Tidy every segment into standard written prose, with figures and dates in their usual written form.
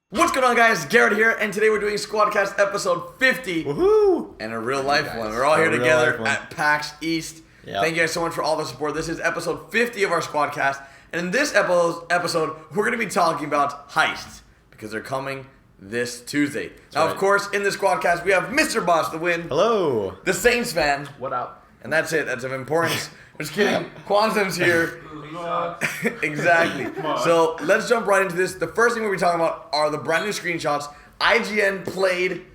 What's going on, guys? Garrett here, and today we're doing SquadCast episode 50. Woohoo! And a real life one. We're all here together at PAX East. Yep. Thank you guys so much for all the support. This is episode 50 of our SquadCast, and in this episode, we're going to be talking about Heist, because they're coming this Tuesday. Now, of course, in the SquadCast, we have Mr. Boss the Win. Hello. The Saints fan. What up? And that's it. That's of importance. I'm just kidding. Quantum's here. Exactly. So let's jump right into this. The first thing we'll be talking about are the brand new screenshots. IGN played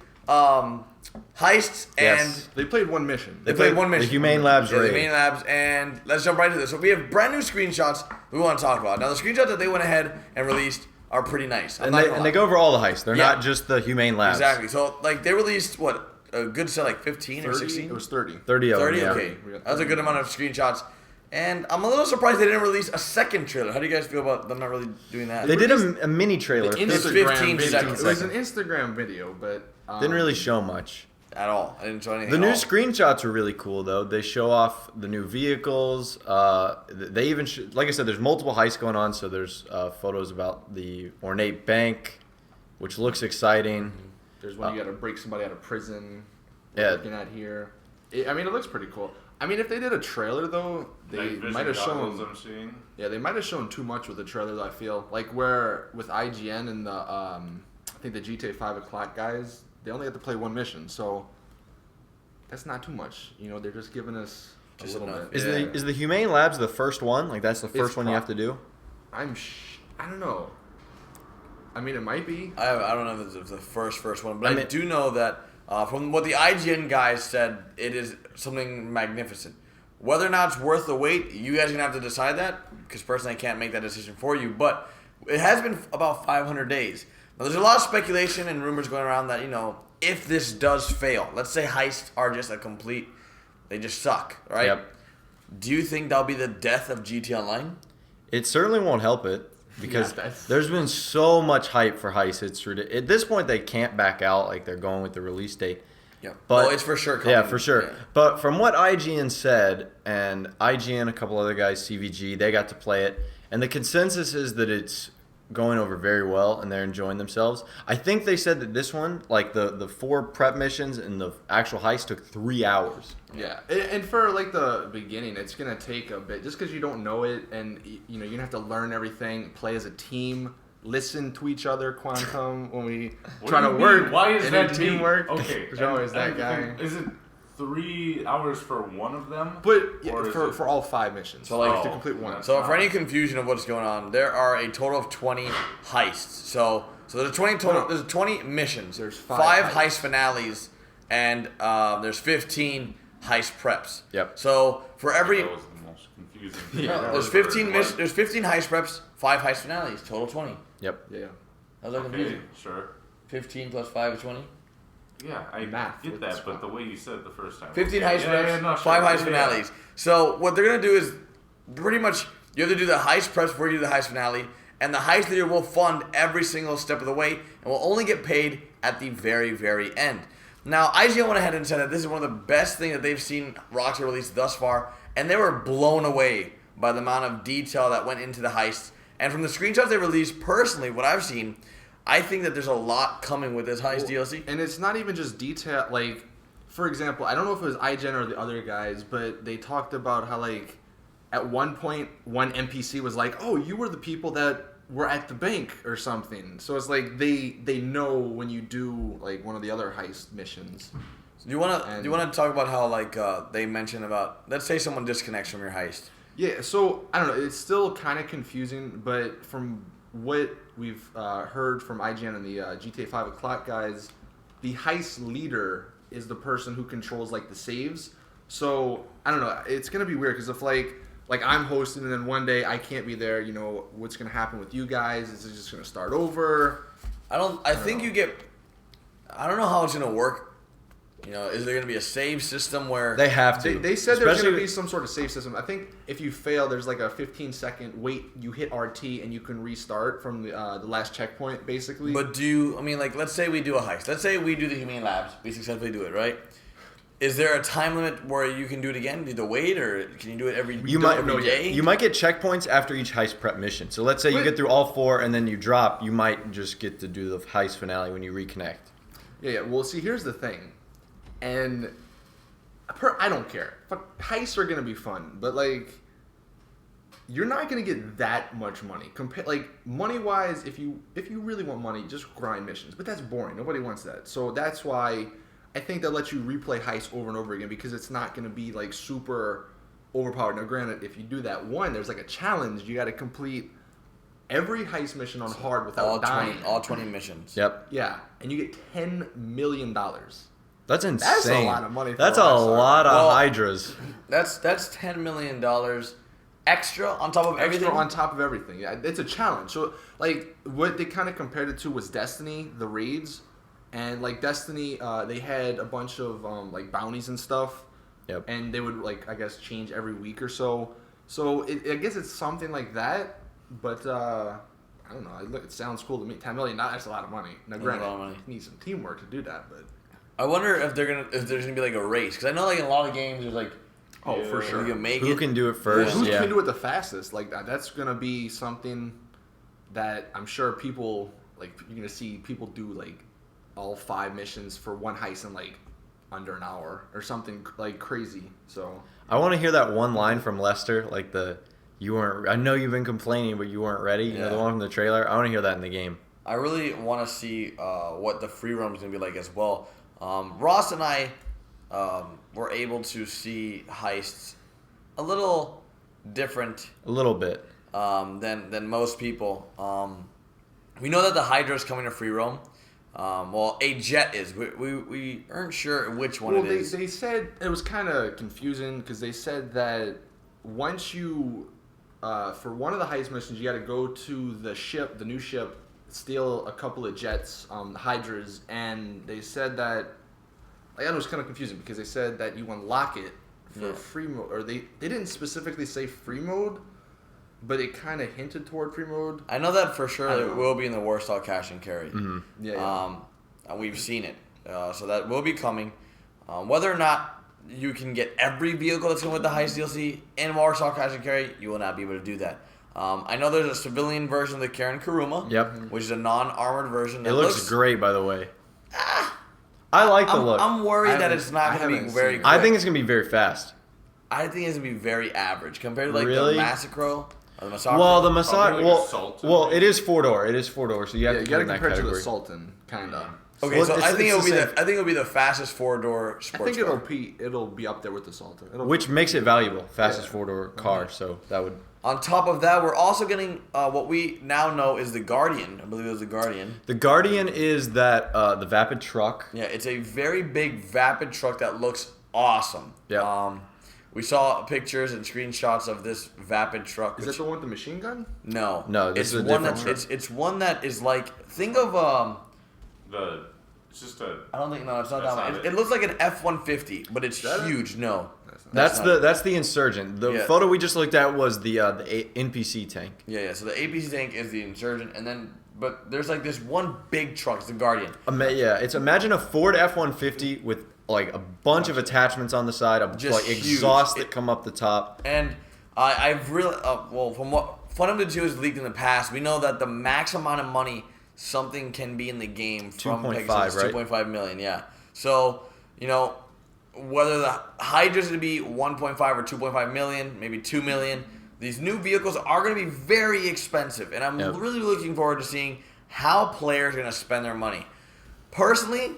Heists, and They played one mission. they played one mission. The Humane Labs Yeah, the raid. Humane Labs, and let's jump right into this. So we have brand new screenshots we want to talk about. Now the screenshots that they went ahead and released are pretty nice. And they go over all the heists. They're Yeah. not just the Humane Labs. Exactly. So like they released a good set, like 15 or 16? It was 30. 30 of them, 30? yeah. Okay. We got That was a good amount of screenshots. And I'm a little surprised they didn't release a second trailer. How do you guys feel about them not really doing that? They did a mini trailer. It's Instagram 15 video. seconds. It was an Instagram video, but Didn't really show much. At all. I didn't show anything The at new all. screenshots are really cool, though. They show off the new vehicles. They even, like I said, there's multiple heists going on. So there's photos about the ornate bank, which looks exciting. there's one you got to break somebody out of prison. Yeah. We're looking at here. It looks pretty cool. I mean, if they did a trailer though, they might have shown. I'm seeing. Yeah, they might have shown too much with the trailers. I feel like where with IGN and the I think the GTA 5 o'clock guys, they only have to play one mission, so that's not too much. You know, they're just giving us Just a little enough. bit. Is the Humane Labs the first one? Like that's the first It's one you have to do? I don't know. I mean, it might be. I don't know if it's the first one, but I mean- do know that from what the IGN guys said, it is something magnificent. Whether or not it's worth the wait, you guys are going to have to decide that, because personally I can't make that decision for you, but it has been about 500 days. Now, there's a lot of speculation and rumors going around that, if this does fail, let's say heists are just they just suck, right? Yep. Do you think that'll be the death of GT Online? It certainly won't help it because Yeah, that's- there's been so much hype for Heist. It's ridiculous. At this point, they can't back out. Like they're going with the release date. Yeah. But Well, it's for sure coming. Yeah, for sure. Yeah. But from what IGN said, and IGN, a couple other guys, CVG, they got to play it, and the consensus is that it's going over very well and they're enjoying themselves. I think they said that this one, like the 4 prep missions and the actual heist, took 3 hours. Yeah, and for like the beginning, it's gonna take a bit just because you don't know it, and you're gonna have to learn everything, play as a team, listen to each other, Quantum, when we try to work. Why is and that do teamwork? Okay, Because you're always that and guy. Is it 3 hours for one of them? But Or is it- for all 5 missions, So, like, to complete one. So for any confusion of what's going on, there are a total of 20 heists. So there's 20 total. No. There's 20 missions. There's 5 5 heist finales, and there's 15 heist preps. Yep. So for every That was the most confusing. Yeah, That there's was 15 very- there's 15 heist preps, 5 heist finales, total 20. Yep. Yeah. How's that Okay, confusing? sure. 15 plus 5 is 20. Yeah, I Math get with that, this but the way you said it the first time. 15 Yeah, heist yeah, preps, no, 5 sure. heist Yeah, finales. So what they're gonna do is pretty much you have to do the heist preps before you do the heist finale, and the heist leader will fund every single step of the way and will only get paid at the very, very end. Now, IGN went ahead and said that this is one of the best things that they've seen Rockstar release thus far, and they were blown away by the amount of detail that went into the heist. And from the screenshots they released, personally, what I've seen, I think that there's a lot coming with this heist DLC. And it's not even just detail. Like, for example, I don't know if it was IGN or the other guys, but they talked about how, like, at one point, one NPC was like, "Oh, you were the people that were at the bank or something." So it's like they know when you do like one of the other heist missions. Do you want to talk about how they mentioned about, let's say someone disconnects from your heist. Yeah, so I don't know. It's still kind of confusing, but from what we've heard from IGN and the GTA 5 o'clock guys, the heist leader is the person who controls like the saves. So I don't know. It's gonna be weird because if like I'm hosting and then one day I can't be there, what's gonna happen with you guys? Is it just gonna start over? I think you get, I don't know how it's gonna work. Is there gonna be a save system where They have to. They said there's Especially going to be some sort of save system. I think if you fail, there's like a 15-second wait. You hit RT and you can restart from the last checkpoint, basically. But let's say we do a heist. Let's say we do the Humane Labs. We successfully do it, right? Is there a time limit where you can do it again? Do you have to wait, or can you do it every every day? You might get checkpoints after each heist prep mission. So let's say you get through all 4 and then you drop. You might just get to do the heist finale when you reconnect. Yeah. Well, see, here's the thing, and I don't care. Heists are gonna be fun, but like, you're not gonna get that much money. Like money wise, if you really want money, just grind missions. But that's boring. Nobody wants that. So that's why I think that lets you replay heists over and over again, because it's not gonna be like super overpowered. Now, granted, if you do that one, there's like a challenge. You got to complete every heist mission on hard without dying. All 20 missions. Yep. Yeah, and you get $10 million. That's insane. That's a lot of money for That's a Rockstar. lot of Well, Hydras. That's $10 million extra on top of everything. Extra on top of everything. Yeah, it's a challenge. So, like, what they kind of compared it to was Destiny, the raids. And, like, Destiny, they had a bunch of, like, bounties and stuff. Yep. And they would, like, I guess, change every week or so. So, I guess it's something like that. But, I don't know. It sounds cool to me. $10 million, that's a lot of money. Now, That's a granted, lot of money. you need some teamwork to do that, but... I wonder if there's gonna be like a race, because I know like in a lot of games there's like, Oh, for Yeah. sure. you can make Who it. can do it first? Who Yeah. can do it the fastest? Like that's gonna be something that I'm sure people like. You're gonna see people do like all 5 missions for one heist in like under an hour or something like crazy. So I want to hear that one line from Lester, like you weren't. I know you've been complaining, but you weren't ready. You know, the Yeah. one from the trailer. I want to hear that in the game. I really want to see what the free roam is gonna be like as well. Ross and I were able to see heists a little different A little bit. than most people. We know that the Hydra is coming to free roam. Well, a jet is. We aren't sure which one it is. They said it was kind of confusing because they said that once you for one of the heist missions you got to go to the new ship, steal a couple of jets, Hydras, and they said that I know it was kind of confusing because they said that you unlock it for free mode, or they didn't specifically say free mode, but it kind of hinted toward free mode. I know that for sure I it don't know. will be in the Warsaw Cash and Carry. Mm-hmm. Yeah. And we've seen it. So that will be coming. Whether or not you can get every vehicle that's coming with the Heist DLC in Warsaw Cash and Carry, you will not be able to do that. I know there's a civilian version of the Karen Kuruma, Yep. which is a non-armored version. It looks great, by the way. I like the look. I'm worried that haven't- it's not I going to be haven't very seen it. quick. I think it's gonna be very fast. I think it's going to be very average compared to like Really? the Massacro or the Massacre. Well, the Probably Massage. like Well, Sultan, well, maybe. it is 4-door. It is 4-door, so you have Yeah, to you got to put it in that compare it to the category. Sultan, kind of. Okay, Well, so it's- I think it's the same. it'll be the fastest 4-door I sports think car. it'll be up there with the Sultan. Which makes it valuable. Fastest Yeah. 4-door car, so that would... On top of that, we're also getting what we now know is the Guardian. I believe it was the Guardian. The Guardian is that, the Vapid truck. Yeah, it's a very big vapid truck that looks awesome. Yeah. We saw pictures and screenshots of this vapid truck. Is that the one with the machine gun? No. No, this it's is a one different that truck. it's one that is like think of It's just a. I don't think no, it's not That's that one. not It it. looks like an F-150, but it's that it? huge. No. That's not that's the Insurgent. The Yeah. photo we just looked at was the NPC tank. Yeah. So the APC tank is the Insurgent, and then but there's like this one big truck. It's the Guardian. Yeah, it's imagine a Ford F-150 with like a bunch of attachments on the side, Just like huge. exhaust that come up the top. And I've really well from what Fundamental 2 has leaked in the past, we know that the max amount of money something can be in the game from 2.5, Pegasus is right? 2.5 million. Yeah. So whether the Hydra's going to be 1.5 or 2.5 million, maybe 2 million. These new vehicles are going to be very expensive, and I'm Yep. really looking forward to seeing how players are going to spend their money. Personally,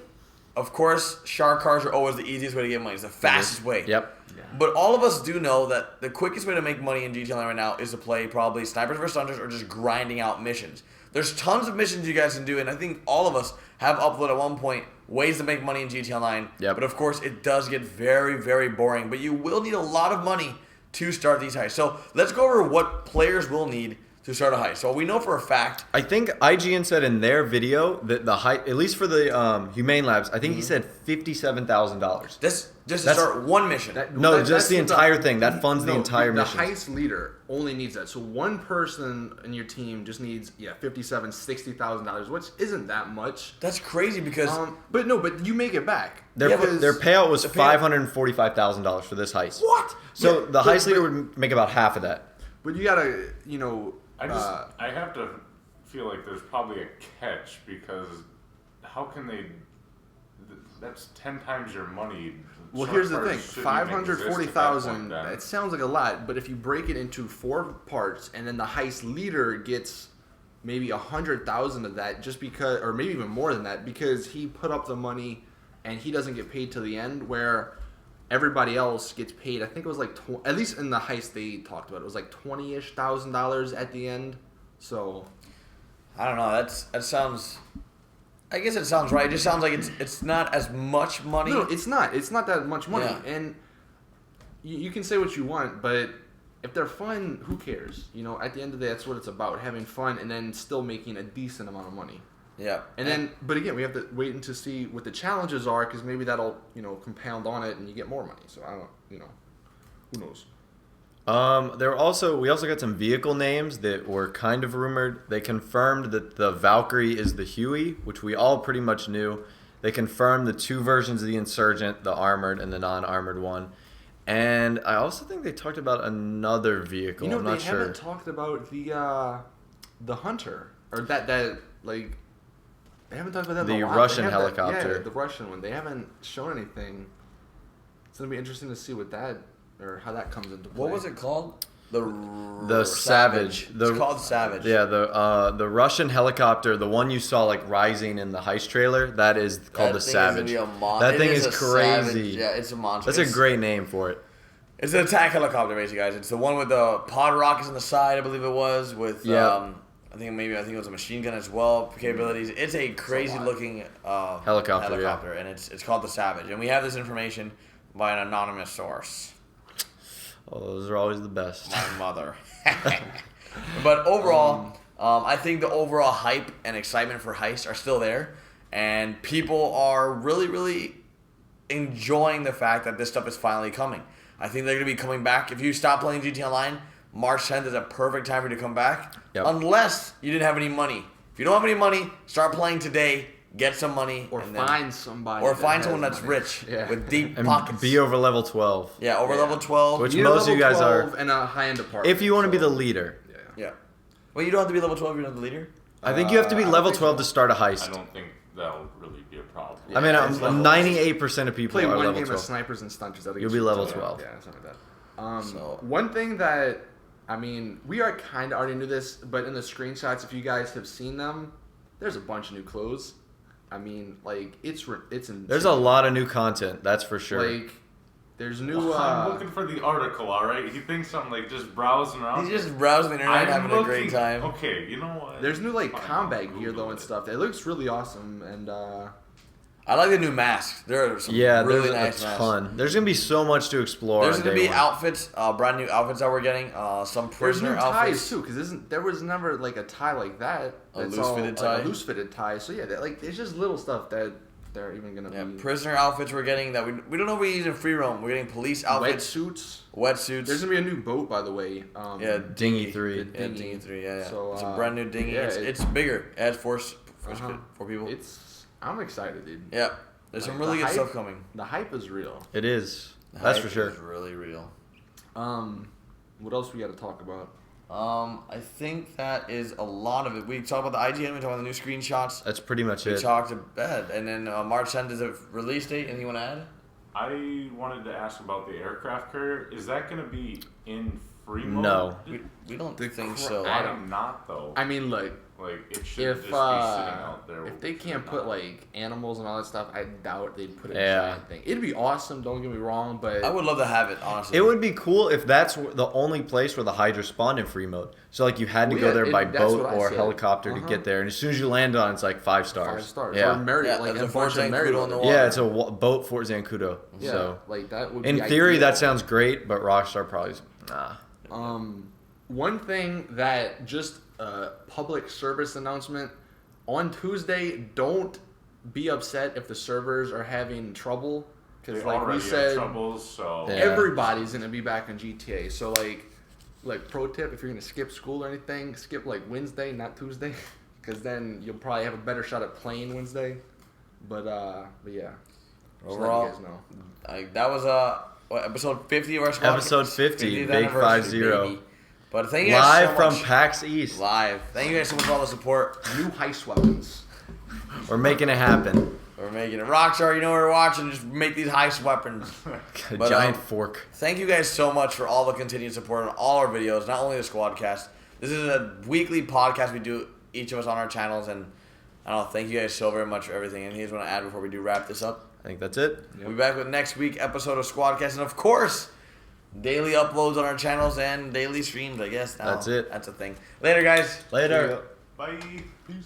of course, shark cars are always the easiest way to get money. It's the fastest way. Yep. But all of us do know that the quickest way to make money in GTA Online right now is to play probably Snipers vs. Hunters or just grinding out missions. There's tons of missions you guys can do, and I think all of us have uploaded at one point ways to make money in GTA Online. Yep. But of course, it does get very, very boring. But you will need a lot of money to start these heists. So let's go over what players will need to start a heist. So we know for a fact. I think IGN said in their video that the height, at least for the Humane Labs, I think he said $57,000. This just to That's- start one mission. No, That- just the that's entire thing. That funds the no, entire the mission. heist leader only needs that. So one person in your team just needs $57,000-$60,000, which isn't that much. That's crazy because But you make it back. Their payout was the payout- $545,000 for this heist. what? So the heist leader would make about half of that. But you gotta, I have to feel like there's probably a catch because how can they? That's 10 times your money. Well, Short here's the parts thing: shouldn't even exist 540,000. at that point It sounds like a lot, but if you break it into 4 parts, and then the heist leader gets maybe 100,000 of that, just because, or maybe even more than that, because he put up the money, and he doesn't get paid till the end, where everybody else gets paid. I think it was like at least in the heist they talked about, it was like $20,000 at the end. So I don't know. That sounds. I guess it sounds right. It just sounds like it's not as much money. no, it's not. It's not that much money, Yeah. and you can say what you want, but if they're fun, who cares? At the end of the day, that's what it's about: having fun and then still making a decent amount of money. Yeah. And then, but again, we have to wait to see what the challenges are, because maybe that'll compound on it and you get more money. So I don't, who knows? We also got some vehicle names that were kind of rumored. They confirmed that the Valkyrie is the Huey, which we all pretty much knew. They confirmed the 2 versions of the Insurgent, the armored and the non-armored one. And I also think they talked about another vehicle. I'm not sure. They haven't talked about the Hunter, or that like they haven't talked about that. The in a while. Russian They have helicopter. the Russian one. They haven't shown anything. It's gonna be interesting to see what that or how that comes into play. What was it called? The Savage. It's called Savage. Yeah, the Russian helicopter, the one you saw like rising in the heist trailer, that is called the Savage. That thing is crazy. Yeah, it's a monster. That's a great name for it. It's an attack helicopter, basically, guys. It's the one with the pod rockets on the side, I believe it was, with I think it was a machine gun as well capabilities. It's a crazy looking Helicopter, and it's called the Savage. And we have this information by an anonymous source. Oh, those are always the best. My mother. But overall, I think the overall hype and excitement for Heist are still there, and people are really, really enjoying the fact that this stuff is finally coming. I think they're going to be coming back. If you stop playing GT Online, March 10th is a perfect time for you to come back, unless you didn't have any money. If you don't have any money, start playing today. Get some money, or find somebody, or find someone that's rich with deep And pockets. be over level 12. Yeah, over level 12. Which most of you guys are. And a high-end apartment. If you want to be the leader. Yeah. Well, you don't have to be level 12 if you're not the leader? I think you have to be level 12 to start a heist. I don't think that'll really be a problem. I mean, 98% of people play are one level game 12. of snipers and stunters. You'll be level 12. Yeah, something like that. One thing that, we are kind of already knew this, but in the screenshots, if you guys have seen them, there's a bunch of new clothes. It's insane. There's a lot of new content, that's for sure. There's new. I'm looking for the article, all right? He thinks I'm just browsing around. He's just browsing the internet, having a great time. Okay, you know what? There's new Fine, combat I'll gear Google though and it. stuff. It looks really awesome, and I like the new masks. There are some really nice a masks. ton. There's going to be so much to explore. There's on going to day be one. outfits, brand new outfits that we're getting. Some there's prisoner new outfits. ties too, because there was never a tie like that. A That's loose-fitted tie? a loose fitted tie. So yeah, it's just little stuff that they're even gonna Yeah, be. prisoner outfits we're getting that we don't know if we're using free roam. We're getting police outfits. Wetsuits. There's gonna be a new boat, by the way. Yeah, Dinghy 3. Yeah, Dinghy 3, yeah. So, it's a brand new dinghy. yeah, it's bigger. It adds four people. I'm excited, dude. Yeah. There's some really good stuff coming. The hype is real. It is. The That's hype for sure. is really real. What else we got to talk about? I think that is a lot of it. We talked about the IGN, we talked about the new screenshots. That's pretty much We it. talked about and then March 10th is a release date. Anything you want to add? I wanted to ask about the aircraft carrier. Is that going to be in free mode? No. We don't think so. Why not though? Look, it should if just be sitting out there. if they can't put animals and all that stuff, I doubt they'd put a Yeah. giant thing. It'd be awesome. Don't get me wrong, but I would love to have it, honestly. It would be cool if that's the only place where the Hydra spawned in free mode. So you had to go there by that's boat what I or said. helicopter to get there, and as soon as you land on, it's 5 stars. 5 stars. Yeah. Or Mary, Yeah, like there's a a Fort bunch of Zancudo Mary on the water. Yeah, it's a boat Fort Zancudo. Yeah, So that would. in be theory, ideal. that sounds great, but Rockstar probably nah. One thing that just a public service announcement on Tuesday. Don't be upset if the servers are having trouble, because They like we already said, have troubles, so Yeah. everybody's gonna be back on GTA. So like pro tip, if you're gonna skip school or anything, skip like Wednesday, not Tuesday, because then you'll probably have a better shot at playing Wednesday. But yeah. Overall, Just let you guys know. that was episode 50 of our squad. Episode 50, 50th big anniversary, 50. baby. But thank you guys Live so much. from PAX East. Live. Thank you guys so much for all the support. New heist weapons. We're making it happen. We're making it. Rockstar, you know we're watching. Just make these heist weapons. A But, giant fork. Thank you guys so much for all the continued support on all our videos, not only the SquadCast. This is a weekly podcast we do, each of us on our channels, and I don't know, thank you guys so very much for everything. And here's what I want to add before we do wrap this up. I think that's it. We'll be back with next week episode of SquadCast, and of course, daily uploads on our channels and daily streams, I guess. Now, That's it. That's a thing. Later, guys. Later. Bye. Peace.